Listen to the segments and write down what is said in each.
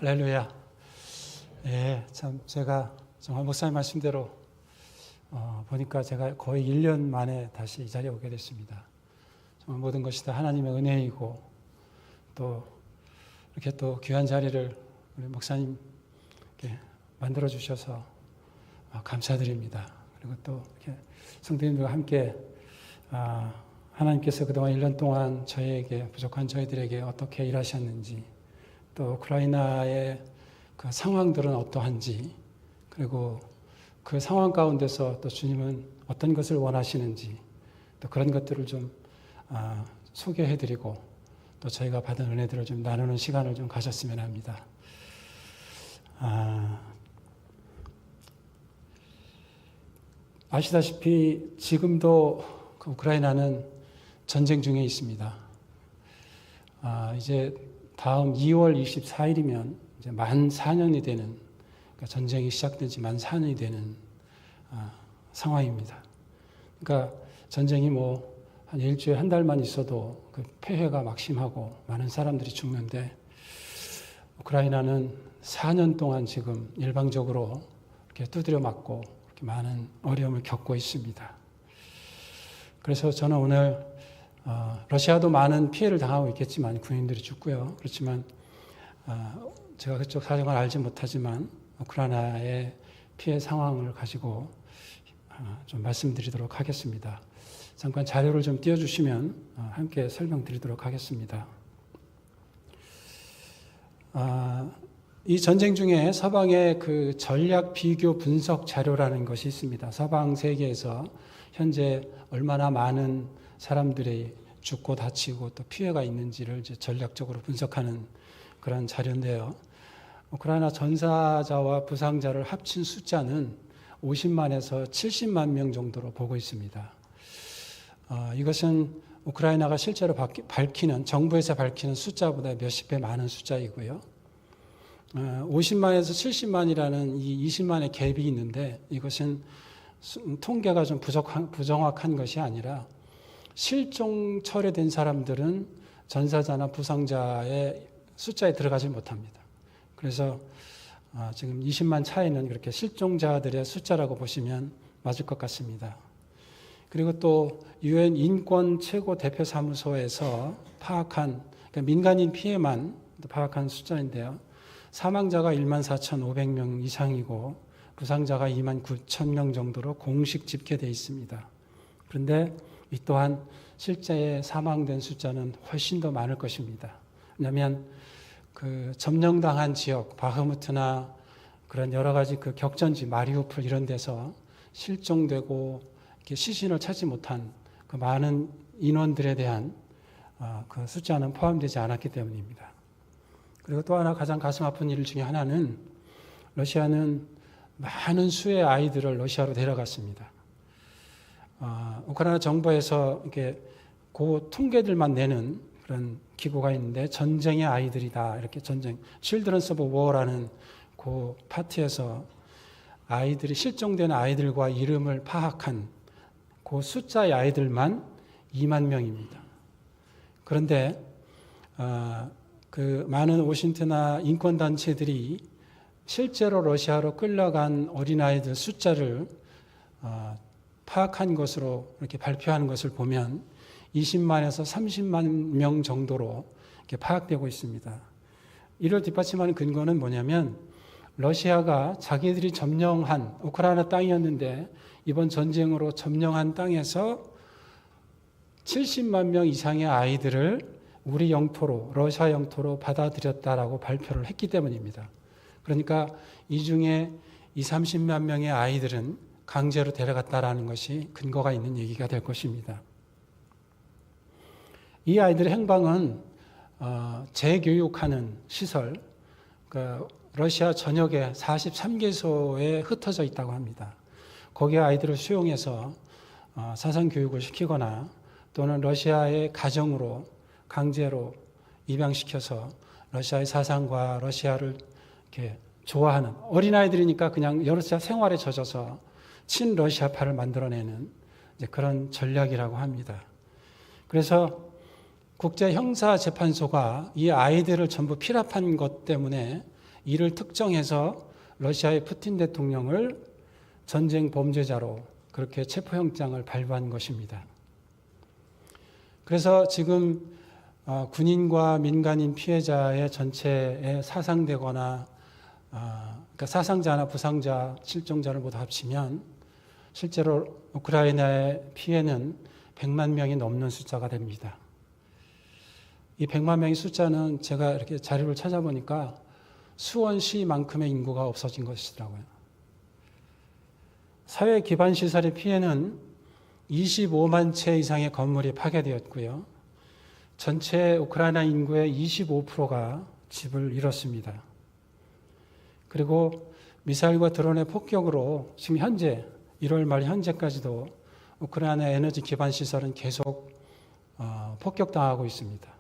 할렐루야. 예, 참 제가 정말 목사님 말씀대로 보니까 제가 거의 1년 만에 다시 이 자리에 오게 됐습니다. 정말 모든 것이 다 하나님의 은혜이고 또 이렇게 또 귀한 자리를 우리 목사님 만들어 주셔서 감사드립니다. 그리고 또 이렇게 성도님들과 함께 하나님께서 그동안 1년 동안 저희에게 부족한 저희들에게 어떻게 일하셨는지, 또 우크라이나의 그 상황들은 어떠한지, 그리고 그 상황 가운데서 또 주님은 어떤 것을 원하시는지, 또 그런 것들을 좀 소개해드리고 또 저희가 받은 은혜들을 좀 나누는 시간을 좀 가졌으면 합니다. 아시다시피 지금도 그 우크라이나는 전쟁 중에 있습니다. 이제 다음 2월 24일이면 이제 만 4년이 되는, 그러니까 전쟁이 시작된 지 만 4년이 되는 상황입니다. 그러니까 전쟁이 뭐 한 일주일 한 달만 있어도 그 폐해가 막심하고 많은 사람들이 죽는데, 우크라이나는 4년 동안 지금 일방적으로 이렇게 두드려 맞고 이렇게 많은 어려움을 겪고 있습니다. 그래서 저는 오늘 러시아도 많은 피해를 당하고 있겠지만 군인들이 죽고요. 그렇지만 제가 그쪽 사정을 알지 못하지만 우크라이나의 피해 상황을 가지고 좀 말씀드리도록 하겠습니다. 잠깐 자료를 좀 띄워주시면 함께 설명드리도록 하겠습니다. 이 전쟁 중에 서방의 그 전략 비교 분석 자료라는 것이 있습니다. 서방 세계에서 현재 얼마나 많은 사람들이 죽고 다치고 또 피해가 있는지를 이제 전략적으로 분석하는 그런 자료인데요. 우크라이나 전사자와 부상자를 합친 숫자는 50만에서 70만 명 정도로 보고 있습니다. 이것은 우크라이나가 실제로 밝히는, 정부에서 밝히는 숫자보다 몇십 배 많은 숫자이고요. 50만에서 70만이라는 이 20만의 갭이 있는데, 이것은 통계가 좀 부정확한 것이 아니라 실종 철회된 사람들은 전사자나 부상자의 숫자에 들어가지 못합니다. 그래서 지금 20만 차이는 그렇게 실종자들의 숫자라고 보시면 맞을 것 같습니다. 그리고 또 UN 인권 최고 대표 사무소에서 파악한, 그러니까 민간인 피해만 파악한 숫자인데요. 사망자가 14,500명 이상이고 부상자가 29,000명 정도로 공식 집계되어 있습니다. 그런데 이 또한 실제 사망된 숫자는 훨씬 더 많을 것입니다. 왜냐하면 그 점령당한 지역, 바흐무트나 그런 여러 가지 그 격전지, 마리우폴 이런 데서 실종되고 이렇게 시신을 찾지 못한 그 많은 인원들에 대한 그 숫자는 포함되지 않았기 때문입니다. 그리고 또 하나 가장 가슴 아픈 일 중에 하나는, 러시아는 많은 수의 아이들을 러시아로 데려갔습니다. 우크라이나 정부에서 이렇게 그 통계들만 내는 그런 기구가 있는데, 전쟁의 아이들이다, 이렇게 Children's of War라는 그 파트에서 아이들이, 실종된 아이들과 이름을 파악한 그 숫자의 아이들만 2만 명입니다. 그런데 그 많은 오신트나 인권단체들이 실제로 러시아로 끌려간 어린아이들 숫자를 파악한 것으로 이렇게 발표하는 것을 보면 20만에서 30만 명 정도로 이렇게 파악되고 있습니다. 이를 뒷받침하는 근거는 뭐냐면, 러시아가 자기들이 점령한 우크라이나 땅이었는데 이번 전쟁으로 점령한 땅에서 70만 명 이상의 아이들을 우리 영토로, 러시아 영토로 받아들였다라고 발표를 했기 때문입니다. 그러니까 이 중에 30만 명의 아이들은 강제로 데려갔다라는 것이 근거가 있는 얘기가 될 것입니다. 이 아이들의 행방은 재교육하는 시설, 그러니까 러시아 전역에 43개소에 흩어져 있다고 합니다. 거기에 아이들을 수용해서 사상교육을 시키거나 또는 러시아의 가정으로 강제로 입양시켜서 러시아의 사상과 러시아를 이렇게 좋아하는, 어린아이들이니까 그냥 러시아 생활에 젖어서 친러시아파를 만들어내는 이제 그런 전략이라고 합니다. 그래서 국제형사재판소가 이 아이들을 전부 피랍한 것 때문에 이를 특정해서 러시아의 푸틴 대통령을 전쟁 범죄자로 그렇게 체포영장을 발부한 것입니다. 그래서 지금 군인과 민간인 피해자의 전체에 사상되거나 그러니까 사상자나 부상자, 실종자를 모두 합치면 실제로 우크라이나의 피해는 100만 명이 넘는 숫자가 됩니다. 이 100만 명의 숫자는 제가 이렇게 자료를 찾아보니까 수원시만큼의 인구가 없어진 것이더라고요. 사회 기반 시설의 피해는 25만 채 이상의 건물이 파괴되었고요. 전체 우크라이나 인구의 25%가 집을 잃었습니다. 그리고 미사일과 드론의 폭격으로 지금 현재 1월 말 현재까지도 우크라이나 에너지 기반 시설은 계속 폭격당하고 있습니다.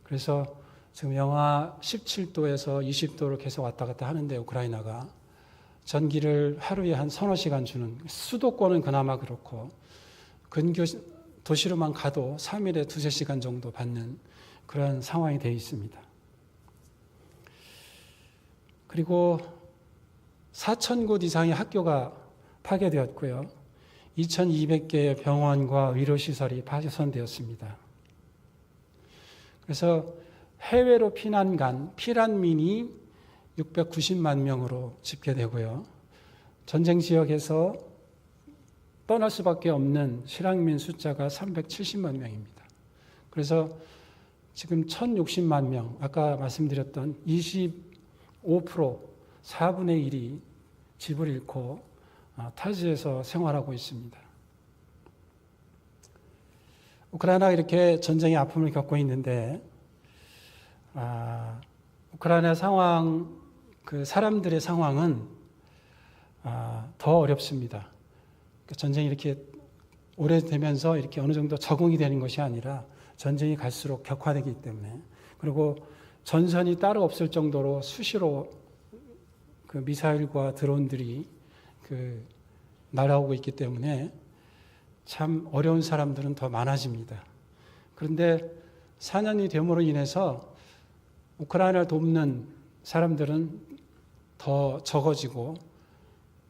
그래서 지금 영하 17도에서 20도를 계속 왔다 갔다 하는데 우크라이나가 전기를 하루에 한 서너 시간 주는, 수도권은 그나마 그렇고 근교 도시로만 가도 3일에 2-3시간 정도 받는 그런 상황이 되어 있습니다. 그리고 4,000곳 이상의 학교가 파괴되었고요. 2,200개의 병원과 의료시설이 파손되었습니다. 그래서 해외로 피난 간 피난민이 690만 명으로 집계되고요. 전쟁 지역에서 떠날 수밖에 없는 실향민 숫자가 370만 명입니다. 그래서 지금 1,060만 명, 아까 말씀드렸던 25%, 4분의 1이 집을 잃고 타지에서 생활하고 있습니다. 우크라이나가 이렇게 전쟁의 아픔을 겪고 있는데 우크라이나 상황, 그 사람들의 상황은 더 어렵습니다. 전쟁이 이렇게 오래되면서 이렇게 어느 정도 적응이 되는 것이 아니라 전쟁이 갈수록 격화되기 때문에, 그리고 전선이 따로 없을 정도로 수시로 그 미사일과 드론들이 날아오고 있기 때문에 참 어려운 사람들은 더 많아집니다. 그런데 4년이 됨으로 인해서 우크라이나를 돕는 사람들은 더 적어지고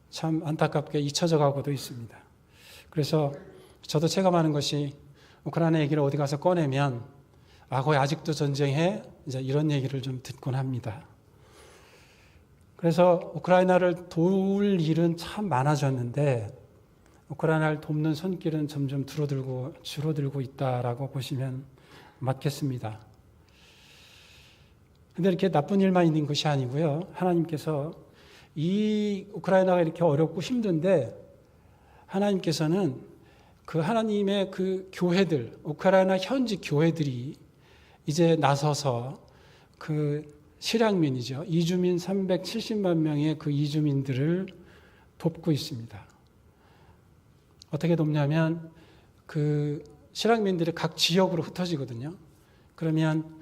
참 안타깝게 잊혀져 가고도 있습니다. 그래서 저도 체감하는 것이 우크라이나 얘기를 어디 가서 꺼내면 거기 아직도 전쟁해? 이제 이런 얘기를 좀 듣곤 합니다. 그래서 우크라이나를 도울 일은 참 많아졌는데 우크라이나를 돕는 손길은 점점 줄어들고 있다라고 보시면 맞겠습니다. 그런데 이렇게 나쁜 일만 있는 것이 아니고요. 하나님께서 이 우크라이나가 이렇게 어렵고 힘든데 하나님께서는 그 하나님의 그 교회들, 우크라이나 현지 교회들이 이제 나서서 그 실향민이죠. 이주민 370만 명의 그 이주민들을 돕고 있습니다. 어떻게 돕냐면 그 실향민들이 각 지역으로 흩어지거든요. 그러면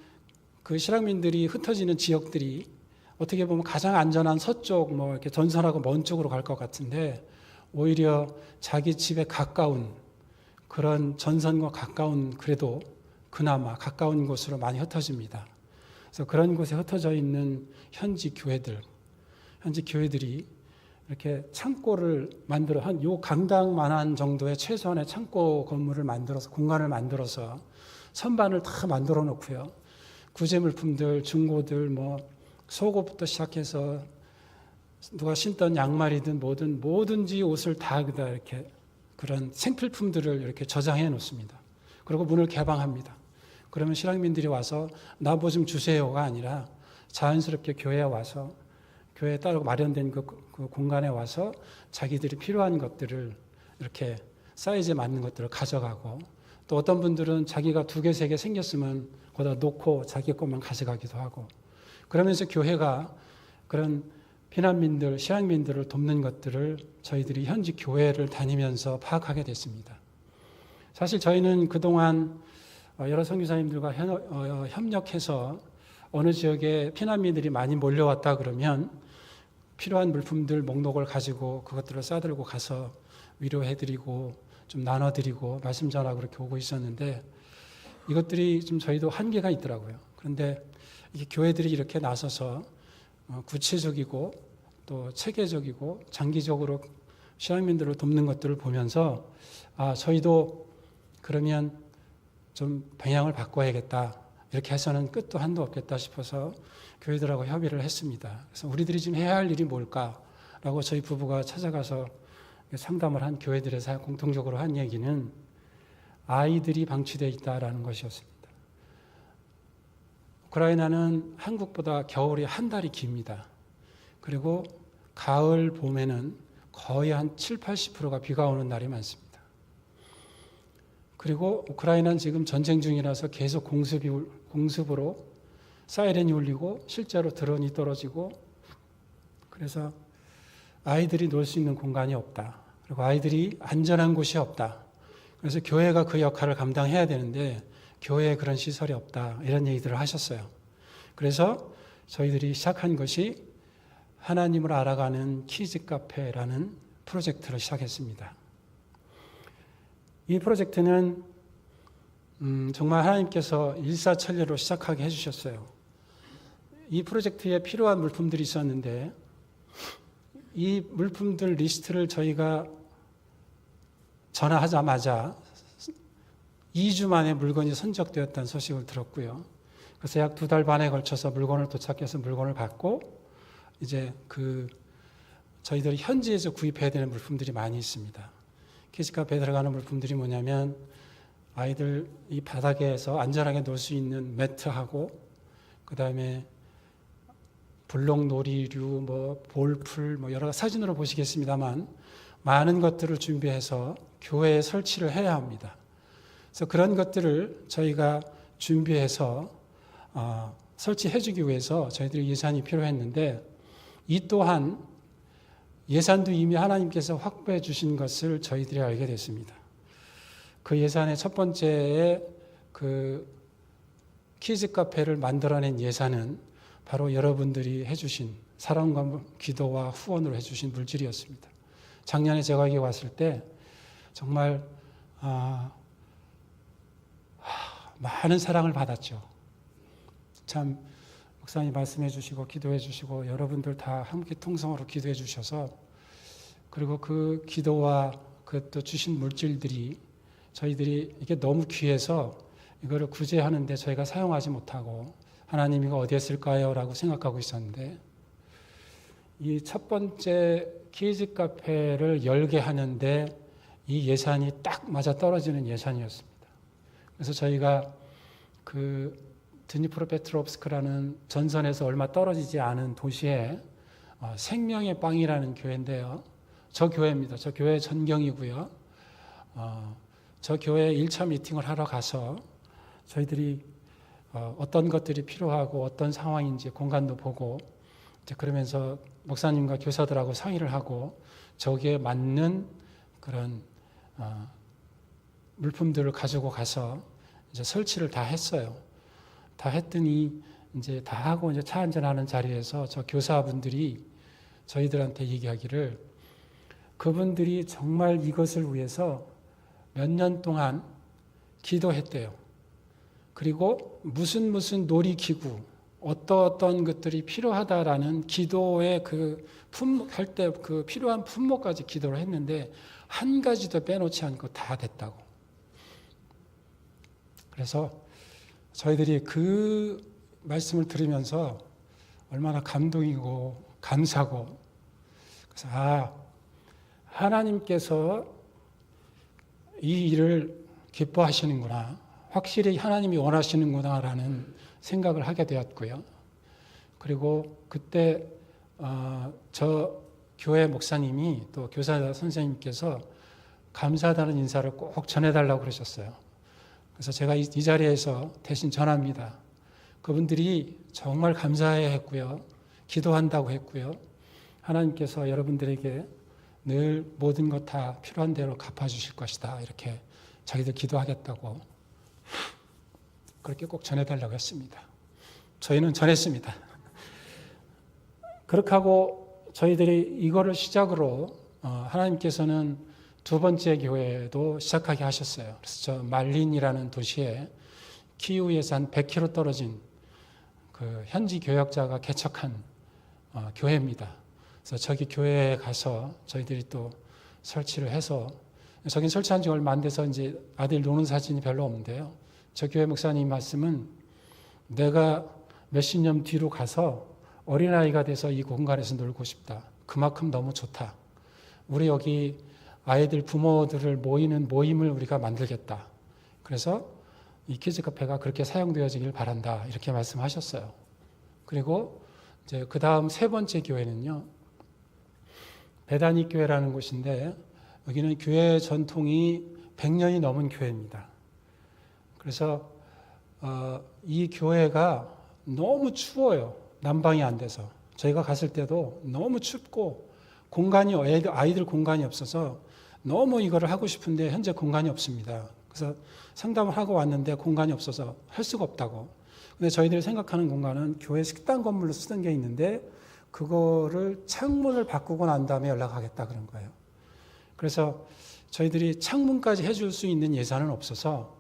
그 실향민들이 흩어지는 지역들이 어떻게 보면 가장 안전한 서쪽, 이렇게 전선하고 먼 쪽으로 갈 것 같은데 오히려 자기 집에 가까운 그런 전선과 가까운, 그래도 그나마 가까운 곳으로 많이 흩어집니다. 그래서 그런 곳에 흩어져 있는 현지 교회들이 이렇게 창고를 만들어 요 강당만한 정도의 최소한의 창고 건물을 만들어서, 공간을 만들어서 선반을 다 만들어 놓고요. 구제물품들, 중고들, 속옷부터 시작해서 누가 신던 양말이든 뭐든지 옷을 다 이렇게 그런 생필품들을 이렇게 저장해 놓습니다. 그리고 문을 개방합니다. 그러면 실향민들이 와서 나 뭐 좀 주세요가 아니라 자연스럽게 교회에 와서, 교회에 따로 마련된 그 공간에 와서 자기들이 필요한 것들을 이렇게 사이즈에 맞는 것들을 가져가고, 또 어떤 분들은 자기가 2개, 3개 생겼으면 거기다 놓고 자기 것만 가져가기도 하고, 그러면서 교회가 그런 피난민들, 실향민들을 돕는 것들을 저희들이 현지 교회를 다니면서 파악하게 됐습니다. 사실 저희는 그동안 여러 선교사님들과 협력해서 어느 지역에 피난민들이 많이 몰려왔다 그러면 필요한 물품들 목록을 가지고 그것들을 싸들고 가서 위로해드리고 좀 나눠드리고 말씀 전하고 그렇게 오고 있었는데, 이것들이 좀 저희도 한계가 있더라고요. 그런데 이 교회들이 이렇게 나서서 구체적이고 또 체계적이고 장기적으로 시향민들을 돕는 것들을 보면서 저희도 그러면 좀 방향을 바꿔야겠다. 이렇게 해서는 끝도 한도 없겠다 싶어서 교회들하고 협의를 했습니다. 그래서 우리들이 지금 해야 할 일이 뭘까라고 저희 부부가 찾아가서 상담을 한 교회들에서 공통적으로 한 얘기는 아이들이 방치되어 있다라는 것이었습니다. 우크라이나는 한국보다 겨울이 한 달이 깁니다. 그리고 가을, 봄에는 거의 한 7, 80%가 비가 오는 날이 많습니다. 그리고 우크라이나는 지금 전쟁 중이라서 계속 공습으로 사이렌이 울리고 실제로 드론이 떨어지고 그래서 아이들이 놀 수 있는 공간이 없다. 그리고 아이들이 안전한 곳이 없다. 그래서 교회가 그 역할을 감당해야 되는데 교회에 그런 시설이 없다. 이런 얘기들을 하셨어요. 그래서 저희들이 시작한 것이 하나님을 알아가는 키즈 카페라는 프로젝트를 시작했습니다. 이 프로젝트는 정말 하나님께서 일사천리로 시작하게 해주셨어요. 이 프로젝트에 필요한 물품들이 있었는데 이 물품들 리스트를 저희가 전화하자마자 2주 만에 물건이 선적되었다는 소식을 들었고요. 그래서 약 2달 반에 걸쳐서 물건을 도착해서 물건을 받고 이제 저희들이 현지에서 구입해야 되는 물품들이 많이 있습니다. 키즈카페에 들어가는 물품들이 뭐냐면 아이들 이 바닥에서 안전하게 놀 수 있는 매트하고 그다음에 블록놀이류, 볼풀, 여러 사진으로 보시겠습니다만 많은 것들을 준비해서 교회에 설치를 해야 합니다. 그래서 그런 것들을 저희가 준비해서 설치해주기 위해서 저희들이 예산이 필요했는데 이 또한 예산도 이미 하나님께서 확보해 주신 것을 저희들이 알게 됐습니다. 그 예산의 첫 번째에 키즈 카페를 만들어낸 예산은 바로 여러분들이 해주신 사랑과 기도와 후원으로 해주신 물질이었습니다. 작년에 제가 여기 왔을 때 정말 많은 사랑을 받았죠. 참 목사님 말씀해 주시고 기도해 주시고 여러분들 다 함께 통성으로 기도해 주셔서 그리고 그 기도와 그 또 주신 물질들이 저희들이 이게 너무 귀해서 이거를 구제하는데 저희가 사용하지 못하고 하나님 이거 어디에 쓸까요? 라고 생각하고 있었는데 이 첫 번째 키즈 카페를 열게 하는데 이 예산이 딱 맞아 떨어지는 예산이었습니다. 그래서 저희가 드니프로페트롭스크라는 전선에서 얼마 떨어지지 않은 도시에 생명의 빵이라는 교회인데요. 저 교회입니다. 저 교회 전경이고요. 저 교회에 1차 미팅을 하러 가서 저희들이 어떤 것들이 필요하고 어떤 상황인지 공간도 보고 이제 그러면서 목사님과 교사들하고 상의를 하고 저기에 맞는 그런 물품들을 가지고 가서 이제 설치를 다 했어요. 다 했더니 이제 다 하고 이제 차 한잔하는 자리에서 저 교사분들이 저희들한테 얘기하기를 그분들이 정말 이것을 위해서 몇 년 동안 기도했대요. 그리고 무슨 놀이기구, 어떤 것들이 필요하다라는 기도의 할 때 필요한 품목까지 기도를 했는데 한 가지도 빼놓지 않고 다 됐다고. 그래서 저희들이 그 말씀을 들으면서 얼마나 감동이고 감사고 그래서 하나님께서 이 일을 기뻐하시는구나. 확실히 하나님이 원하시는구나라는 생각을 하게 되었고요. 그리고 그때 저 교회 목사님이 또 교사 선생님께서 감사하다는 인사를 꼭 전해달라고 그러셨어요. 그래서 제가 이 자리에서 대신 전합니다. 그분들이 정말 감사해 했고요. 기도한다고 했고요. 하나님께서 여러분들에게 늘 모든 것 다 필요한 대로 갚아주실 것이다. 이렇게 자기들 기도하겠다고 그렇게 꼭 전해달라고 했습니다. 저희는 전했습니다. 그렇게 하고 저희들이 이거를 시작으로 하나님께서는 두 번째 교회도 시작하게 하셨어요. 그래서 저 말린이라는 도시에 키우에서 한 100km 떨어진 그 현지 교역자가 개척한 교회입니다. 그래서 저기 교회에 가서 저희들이 또 설치를 해서, 저긴 설치한 지 얼마 안 돼서 이제 아들 노는 사진이 별로 없는데요. 저 교회 목사님 말씀은 내가 몇십 년 뒤로 가서 어린아이가 돼서 이 공간에서 놀고 싶다. 그만큼 너무 좋다. 우리 여기 아이들 부모들을 모이는 모임을 우리가 만들겠다. 그래서 이 키즈 카페가 그렇게 사용되어지길 바란다. 이렇게 말씀하셨어요. 그리고 이제 그 다음 세 번째 교회는요, 베다니 교회라는 곳인데, 여기는 교회 전통이 100년이 넘은 교회입니다. 그래서 이 교회가 너무 추워요. 난방이 안 돼서. 저희가 갔을 때도 너무 춥고 공간이, 아이들 공간이 없어서 너무 이거를 하고 싶은데 현재 공간이 없습니다. 그래서 상담을 하고 왔는데 공간이 없어서 할 수가 없다고. 근데 저희들이 생각하는 공간은 교회 식당 건물로 쓰던 게 있는데 그거를 창문을 바꾸고 난 다음에 연락하겠다 그런 거예요. 그래서 저희들이 창문까지 해줄 수 있는 예산은 없어서,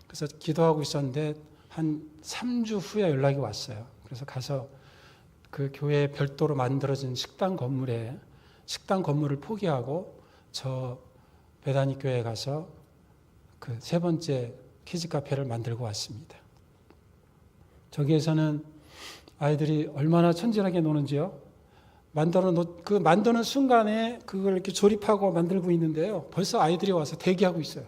그래서 기도하고 있었는데 한 3주 후에 연락이 왔어요. 그래서 가서 그 교회에 별도로 만들어진 식당 건물을 포기하고 저 베다니 교회에 가서 그 세 번째 키즈 카페를 만들고 왔습니다. 저기에서는 아이들이 얼마나 천진하게 노는지요. 만드는 순간에 그걸 이렇게 조립하고 만들고 있는데요. 벌써 아이들이 와서 대기하고 있어요.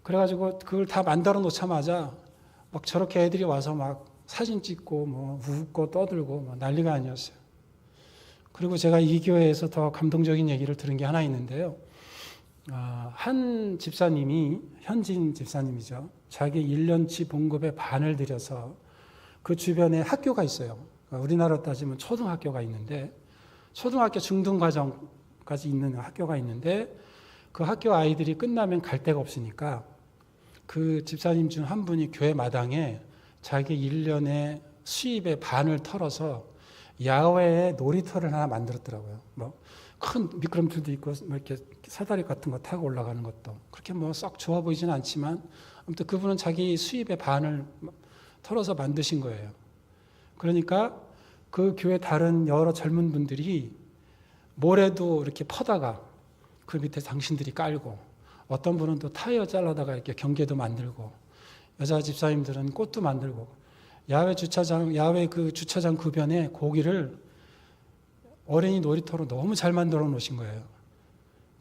그래가지고 그걸 다 만들어 놓자마자 막 저렇게 애들이 와서 막 사진 찍고 뭐 웃고 떠들고 뭐 난리가 아니었어요. 그리고 제가 이 교회에서 더 감동적인 얘기를 들은 게 하나 있는데요. 한 집사님이, 현지인 집사님이죠. 자기 1년치 봉급의 반을 들여서 그 주변에 학교가 있어요. 우리나라로 따지면 초등학교가 있는데, 초등학교 중등과정까지 있는 학교가 있는데, 그 학교 아이들이 끝나면 갈 데가 없으니까 그 집사님 중 한 분이 교회 마당에 자기 1년의 수입의 반을 털어서 야외에 놀이터를 하나 만들었더라고요. 뭐 큰 미끄럼틀도 있고 뭐 이렇게 사다리 같은 거 타고 올라가는 것도 그렇게 뭐 썩 좋아 보이지는 않지만, 아무튼 그분은 자기 수입의 반을 털어서 만드신 거예요. 그러니까 그 교회 다른 여러 젊은 분들이 모래도 이렇게 퍼다가 그 밑에 당신들이 깔고, 어떤 분은 또 타이어 잘라다가 이렇게 경계도 만들고, 여자 집사님들은 꽃도 만들고, 야외 그 주차장 구변에 고기를 어린이 놀이터로 너무 잘 만들어 놓으신 거예요.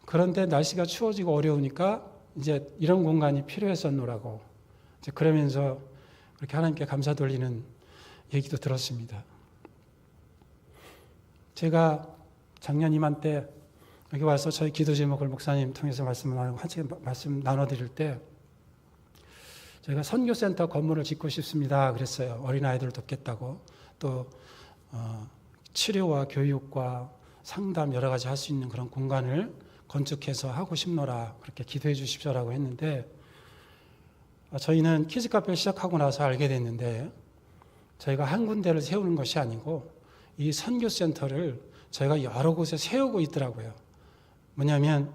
그런데 날씨가 추워지고 어려우니까 이제 이런 공간이 필요했었노라고, 이제 그러면서 그렇게 하나님께 감사 돌리는 얘기도 들었습니다. 제가 작년 이맘때 여기 와서 저희 기도 제목을 목사님 통해서 말씀 나눠드릴 때, 저희가 선교센터 건물을 짓고 싶습니다 그랬어요. 어린아이들을 돕겠다고. 또 치료와 교육과 상담 여러 가지 할 수 있는 그런 공간을 건축해서 하고 싶노라, 그렇게 기도해 주십시오라고 했는데, 저희는 키즈 카페를 시작하고 나서 알게 됐는데, 저희가 한 군데를 세우는 것이 아니고 이 선교센터를 저희가 여러 곳에 세우고 있더라고요. 뭐냐면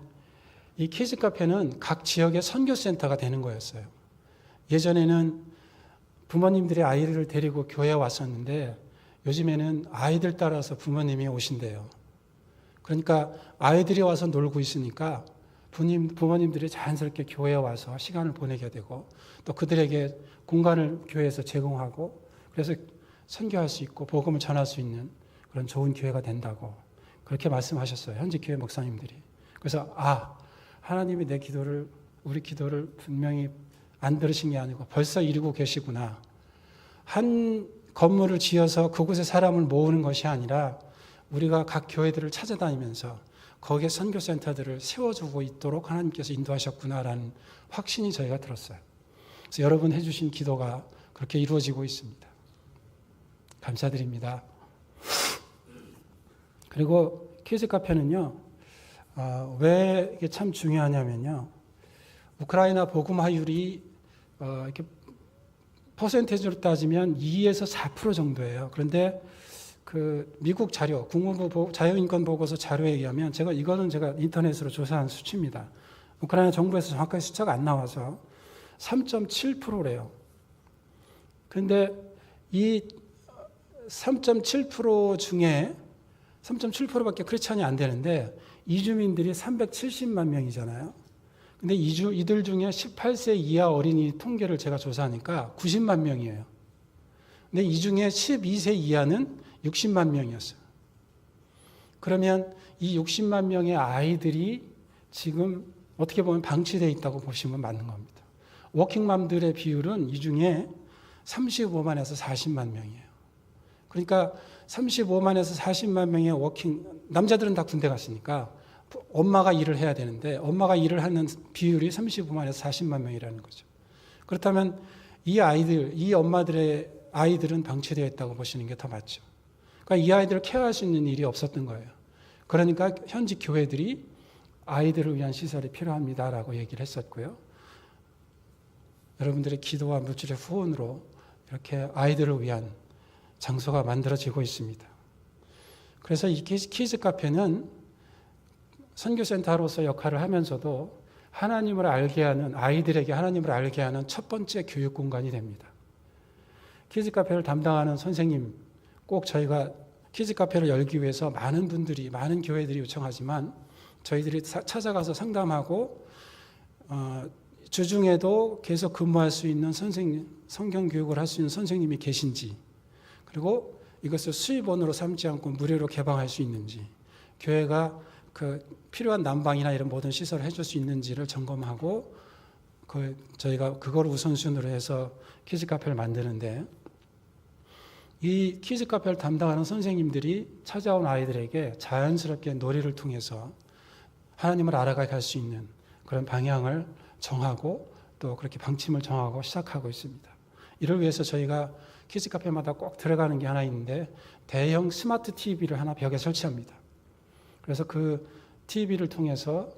이 키즈 카페는 각 지역의 선교센터가 되는 거였어요. 예전에는 부모님들이 아이를 데리고 교회에 왔었는데 요즘에는 아이들 따라서 부모님이 오신대요. 그러니까 아이들이 와서 놀고 있으니까 부모님들이 자연스럽게 교회에 와서 시간을 보내게 되고, 또 그들에게 공간을 교회에서 제공하고, 그래서 선교할 수 있고 복음을 전할 수 있는 그런 좋은 교회가 된다고 그렇게 말씀하셨어요. 현지 교회 목사님들이. 그래서 하나님이 우리 기도를 분명히 안 들으신 게 아니고 벌써 이루고 계시구나. 한 건물을 지어서 그곳에 사람을 모으는 것이 아니라 우리가 각 교회들을 찾아다니면서 거기에 선교센터들을 세워주고 있도록 하나님께서 인도하셨구나라는 확신이 저희가 들었어요. 그래서 여러분 해주신 기도가 그렇게 이루어지고 있습니다. 감사드립니다. 그리고 키즈 카페는요, 왜 이게 참 중요하냐면요, 우크라이나 복음화율이 이렇게 퍼센테이지로 따지면 2에서 4% 정도예요. 그런데 그 미국 자료, 국무부 자유인권 보고서 자료에 의하면, 제가 인터넷으로 조사한 수치입니다. 우크라이나 정부에서 정확하게 숫자가 안 나와서 3.7%래요. 그런데 이 3.7% 중에 3.7%밖에 크리스찬이 안 되는데 이주민들이 370만 명이잖아요. 근데 이들 중에 18세 이하 어린이 통계를 제가 조사하니까 90만 명이에요. 근데 이 중에 12세 이하는 60만 명이었어요. 그러면 이 60만 명의 아이들이 지금 어떻게 보면 방치되어 있다고 보시면 맞는 겁니다. 워킹맘들의 비율은 이 중에 35만에서 40만 명이에요. 그러니까 35만에서 40만 명의 남자들은 다 군대 갔으니까 엄마가 일을 해야 되는데 엄마가 일을 하는 비율이 35만에서 40만 명이라는 거죠. 그렇다면 이 엄마들의 아이들은 방치되어 있다고 보시는 게 더 맞죠. 그러니까 이 아이들을 케어할 수 있는 일이 없었던 거예요. 그러니까 현지 교회들이 아이들을 위한 시설이 필요합니다라고 얘기를 했었고요. 여러분들의 기도와 물질의 후원으로 이렇게 아이들을 위한 장소가 만들어지고 있습니다. 그래서 이 키즈 카페는 선교센터로서 역할을 하면서도 하나님을 알게 하는, 아이들에게 하나님을 알게 하는 첫 번째 교육 공간이 됩니다. 키즈 카페를 담당하는 선생님, 꼭 저희가 키즈 카페를 열기 위해서 많은 교회들이 요청하지만 저희들이 찾아가서 상담하고 주중에도 계속 근무할 수 있는 성경 교육을 할 수 있는 선생님이 계신지, 그리고 이것을 수입원으로 삼지 않고 무료로 개방할 수 있는지, 교회가 그 필요한 난방이나 이런 모든 시설을 해줄 수 있는지를 점검하고 저희가 그걸 우선순위로 해서 키즈 카페를 만드는데, 이 키즈 카페를 담당하는 선생님들이 찾아온 아이들에게 자연스럽게 놀이를 통해서 하나님을 알아가게 할 수 있는 그런 방향을 정하고 또 그렇게 방침을 정하고 시작하고 있습니다. 이를 위해서 저희가 키즈 카페마다 꼭 들어가는 게 하나 있는데 대형 스마트 TV를 하나 벽에 설치합니다. 그래서 그 TV를 통해서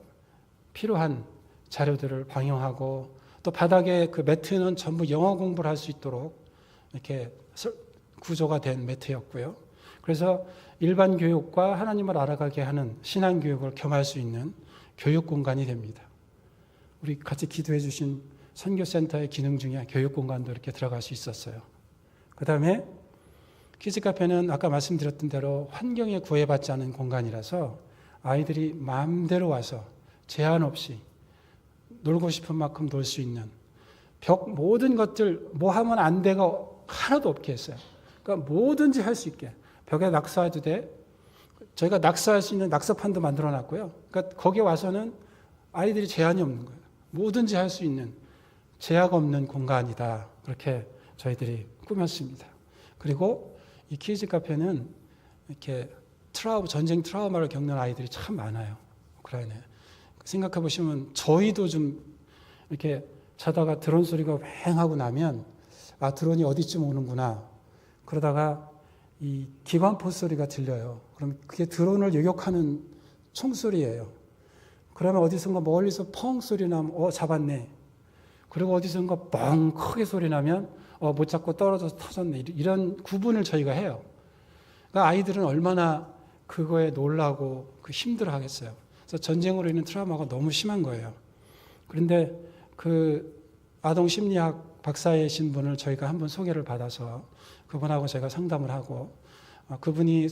필요한 자료들을 방영하고 또 바닥에 그 매트는 전부 영어 공부를 할 수 있도록 이렇게 구조가 된 매트였고요. 그래서 일반 교육과 하나님을 알아가게 하는 신앙 교육을 겸할 수 있는 교육 공간이 됩니다. 우리 같이 기도해 주신 선교센터의 기능 중에 교육 공간도 이렇게 들어갈 수 있었어요. 그 다음에 키즈 카페는 아까 말씀드렸던 대로 환경에 구애받지 않은 공간이라서 아이들이 마음대로 와서 제한 없이 놀고 싶은 만큼 놀 수 있는, 모든 것들 뭐 하면 안 돼가 하나도 없게 했어요. 그러니까 뭐든지 할 수 있게. 벽에 낙서해도 돼. 저희가 낙서할 수 있는 낙서판도 만들어 놨고요. 그러니까 거기에 와서는 아이들이 제한이 없는 거예요. 뭐든지 할 수 있는 제약 없는 공간이다. 그렇게 저희들이 꾸몄습니다. 그리고 이 키즈 카페는 이렇게 전쟁 트라우마를 겪는 아이들이 참 많아요. 우크라이나에. 생각해 보시면 저희도 좀 이렇게 자다가 드론 소리가 휑하고 나면 드론이 어디쯤 오는구나. 그러다가 이 기관포 소리가 들려요. 그럼 그게 드론을 요격하는 총소리예요. 그러면 어디선가 멀리서 펑 소리 나면 잡았네. 그리고 어디선가 뻥 크게 소리 나면 못 잡고 떨어져서 터졌네. 이런 구분을 저희가 해요. 그러니까 아이들은 얼마나 그거에 놀라고 힘들어 하겠어요. 그래서 전쟁으로 인한 트라우마가 너무 심한 거예요. 그런데 그 아동 심리학 박사이신 분을 저희가 한번 소개를 받아서 그분하고 제가 상담을 하고 그분이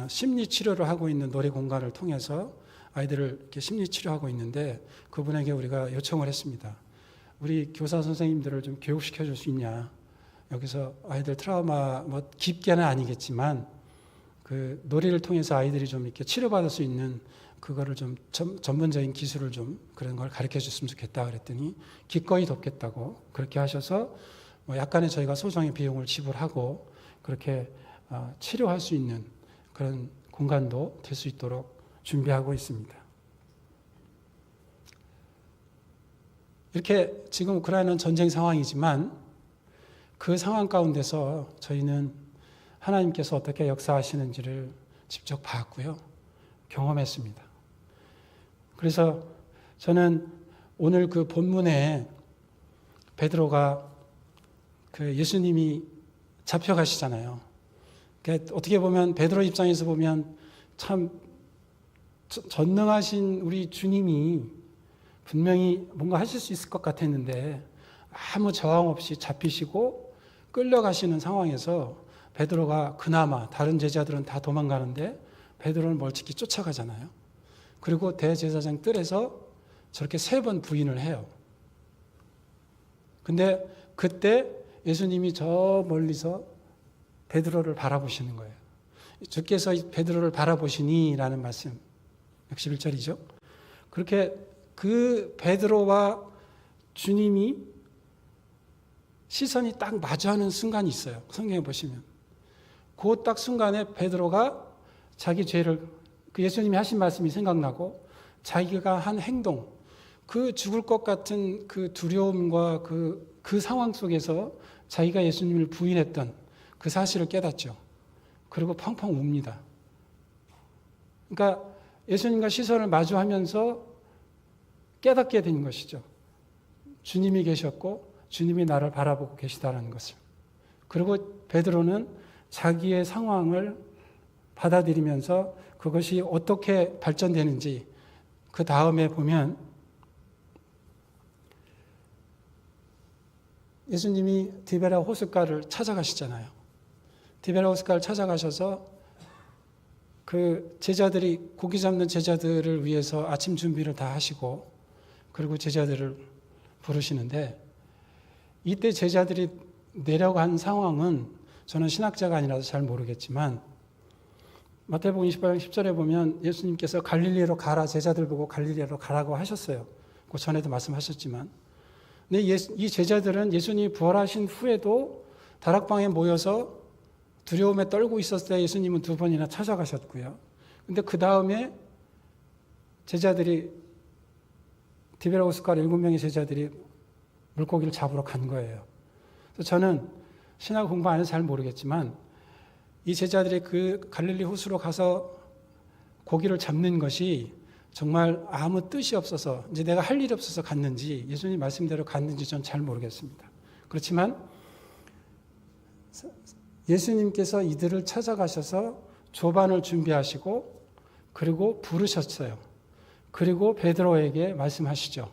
심리 치료를 하고 있는 놀이 공간을 통해서 아이들을 이렇게 심리 치료하고 있는데 그분에게 우리가 요청을 했습니다. 우리 교사 선생님들을 좀 교육시켜 줄 수 있냐. 여기서 아이들 트라우마 깊게는 아니겠지만 그 놀이를 통해서 아이들이 좀 이렇게 치료받을 수 있는 그거를 좀 전문적인 기술을 좀 그런 걸 가르쳐 줬으면 좋겠다 그랬더니 기꺼이 돕겠다고 그렇게 하셔서 약간의 저희가 소정의 비용을 지불하고 그렇게 치료할 수 있는 그런 공간도 될 수 있도록 준비하고 있습니다. 이렇게 지금 우크라이나는 전쟁 상황이지만 그 상황 가운데서 저희는 하나님께서 어떻게 역사하시는지를 직접 봤고요. 경험했습니다. 그래서 저는 오늘 그 본문에 베드로가 그 예수님이 잡혀가시잖아요. 그러니까 어떻게 보면 베드로 입장에서 보면 참 전능하신 우리 주님이 분명히 뭔가 하실 수 있을 것 같았는데 아무 저항 없이 잡히시고 끌려가시는 상황에서 베드로가 그나마 다른 제자들은 다 도망가는데 베드로는 멀찍이 쫓아가잖아요. 그리고 대제사장 뜰에서 저렇게 3번 부인을 해요. 근데 그때 예수님이 저 멀리서 베드로를 바라보시는 거예요. 주께서 베드로를 바라보시니 라는 말씀 61절이죠. 그렇게 그 베드로와 주님이 시선이 딱 마주하는 순간이 있어요. 성경에 보시면 그 딱 순간에 베드로가 자기 죄를 그 예수님이 하신 말씀이 생각나고 자기가 한 행동 그 죽을 것 같은 그 두려움과 그 상황 속에서 자기가 예수님을 부인했던 그 사실을 깨닫죠. 그리고 펑펑 웁니다. 그러니까 예수님과 시선을 마주하면서 깨닫게 된 것이죠. 주님이 계셨고 주님이 나를 바라보고 계시다는 것을. 그리고 베드로는 자기의 상황을 받아들이면서 그것이 어떻게 발전되는지 그 다음에 보면 예수님이 디베라 호숫가를 찾아가시잖아요. 디베라 호숫가를 찾아가셔서 그 제자들이 고기 잡는 제자들을 위해서 아침 준비를 다 하시고 그리고 제자들을 부르시는데 이때 제자들이 내려간 상황은 저는 신학자가 아니라서 잘 모르겠지만 마태복음 28장 10절에 보면 예수님께서 갈릴리로 가라 제자들 보고 갈릴리로 가라고 하셨어요. 그 전에도 말씀하셨지만 근데 이 제자들은 예수님이 부활하신 후에도 다락방에 모여서 두려움에 떨고 있었을 때 예수님은 2번이나 찾아가셨고요. 근데 그 다음에 제자들이 디베라 호숫가로 7명의 제자들이 물고기를 잡으러 간 거예요. 그래서 저는 신학 공부 안 해서 잘 모르겠지만 이 제자들이 그 갈릴리 호수로 가서 고기를 잡는 것이 정말 아무 뜻이 없어서 이제 내가 할 일이 없어서 갔는지 예수님 말씀대로 갔는지 전 잘 모르겠습니다. 그렇지만 예수님께서 이들을 찾아가셔서 조반을 준비하시고 그리고 부르셨어요. 그리고 베드로에게 말씀하시죠.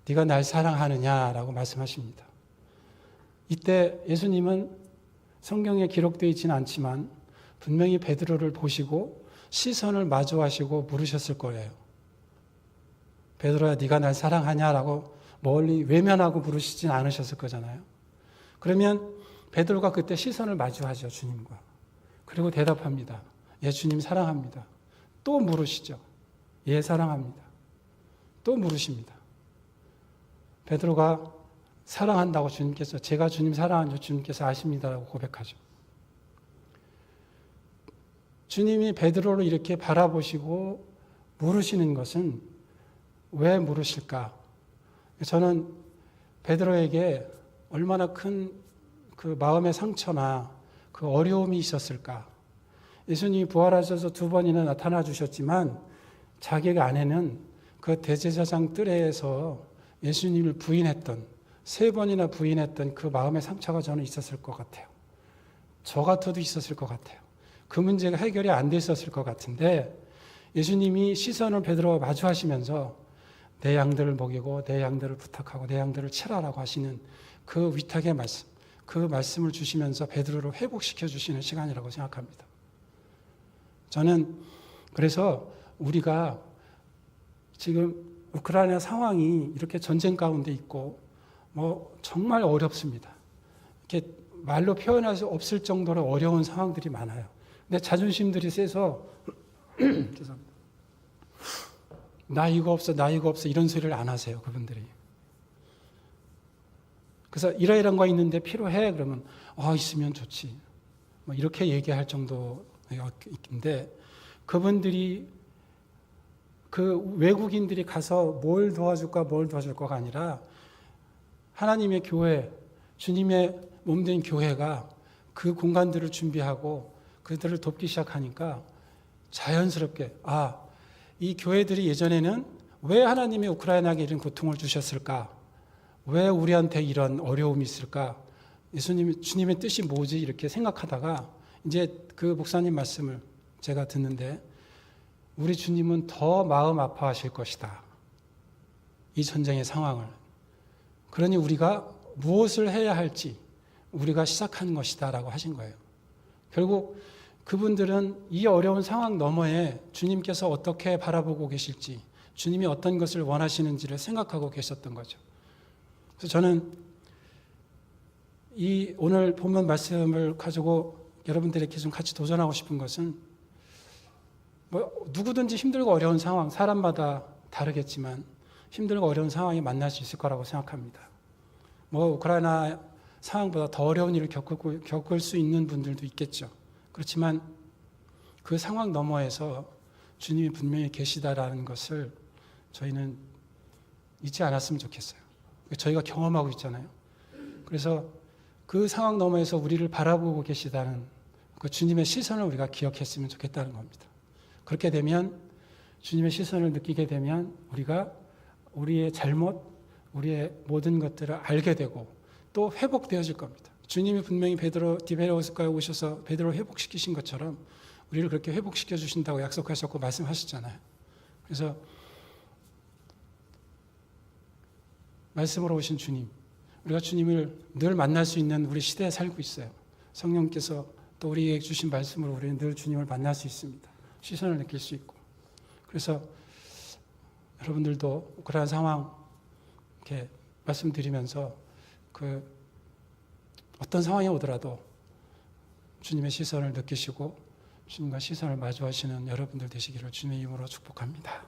네가 날 사랑하느냐라고 말씀하십니다. 이때 예수님은 성경에 기록되어 있지는 않지만 분명히 베드로를 보시고 시선을 마주하시고 물으셨을 거예요. 베드로야 네가 날 사랑하냐라고 멀리 외면하고 물으시진 않으셨을 거잖아요. 그러면 베드로가 그때 시선을 마주하죠. 주님과. 그리고 대답합니다. 예, 주님 사랑합니다. 또 물으시죠. 예, 사랑합니다. 또 물으십니다. 베드로가 사랑한다고 주님께서 제가 주님 사랑하는 줄 주님께서 아십니다라고 고백하죠. 주님이 베드로를 이렇게 바라보시고 물으시는 것은 왜 물으실까? 저는 베드로에게 얼마나 큰 그 마음의 상처나 그 어려움이 있었을까? 예수님이 부활하셔서 2번이나 나타나 주셨지만 자기 안에는 그 대제사장 뜰에서 예수님을 부인했던 3번이나 부인했던 그 마음의 상처가 저는 있었을 것 같아요. 저 같아도 있었을 것 같아요. 그 문제가 해결이 안 됐었을 것 같은데 예수님이 시선을 베드로와 마주하시면서 내 양들을 먹이고 내 양들을 부탁하고 내 양들을 치라라고 하시는 그 위탁의 말씀, 그 말씀을 주시면서 베드로를 회복시켜 주시는 시간이라고 생각합니다. 저는 그래서 우리가 지금 우크라이나 상황이 이렇게 전쟁 가운데 있고 정말 어렵습니다. 이렇게 말로 표현할 수 없을 정도로 어려운 상황들이 많아요. 근데 자존심들이 세서 죄송합니다. 나 이거 없어 이런 소리를 안 하세요. 그분들이. 그래서 이러이러한 거 있는데 필요해 그러면 있으면 좋지. 이렇게 얘기할 정도인데 그분들이 그 외국인들이 가서 뭘 도와줄 거가 아니라 하나님의 교회, 주님의 몸된 교회가 그 공간들을 준비하고 그들을 돕기 시작하니까 자연스럽게 이 교회들이 예전에는 왜 하나님이 우크라이나에게 이런 고통을 주셨을까? 왜 우리한테 이런 어려움이 있을까? 주님의 뜻이 뭐지? 이렇게 생각하다가 이제 그 목사님 말씀을 제가 듣는데 우리 주님은 더 마음 아파하실 것이다. 이 전쟁의 상황을. 그러니 우리가 무엇을 해야 할지 우리가 시작하는 것이다 라고 하신 거예요. 결국 그분들은 이 어려운 상황 너머에 주님께서 어떻게 바라보고 계실지, 주님이 어떤 것을 원하시는지를 생각하고 계셨던 거죠. 그래서 저는 이 오늘 본문 말씀을 가지고 여러분들에게 좀 같이 도전하고 싶은 것은, 누구든지 힘들고 어려운 상황, 사람마다 다르겠지만 힘들고 어려운 상황이 만날 수 있을 거라고 생각합니다. 우크라이나 상황보다 더 어려운 일을 겪을 수 있는 분들도 있겠죠. 그렇지만 그 상황 너머에서 주님이 분명히 계시다라는 것을 저희는 잊지 않았으면 좋겠어요. 저희가 경험하고 있잖아요. 그래서 그 상황 너머에서 우리를 바라보고 계시다는 그 주님의 시선을 우리가 기억했으면 좋겠다는 겁니다. 그렇게 되면, 주님의 시선을 느끼게 되면 우리가 우리의 잘못, 우리의 모든 것들을 알게 되고 또 회복되어질 겁니다. 주님이 분명히 디베레오스가에 오셔서 베드로를 회복시키신 것처럼 우리를 그렇게 회복시켜 주신다고 약속하셨고 말씀하셨잖아요. 그래서 말씀으로 오신 주님, 우리가 주님을 늘 만날 수 있는 우리 시대에 살고 있어요. 성령께서 또 우리에게 주신 말씀으로 우리는 늘 주님을 만날 수 있습니다. 시선을 느낄 수 있고. 그래서 여러분들도 그러한 상황 이렇게 말씀드리면서 어떤 상황이 오더라도 주님의 시선을 느끼시고 주님과 시선을 마주하시는 여러분들 되시기를 주님의 이름으로 축복합니다.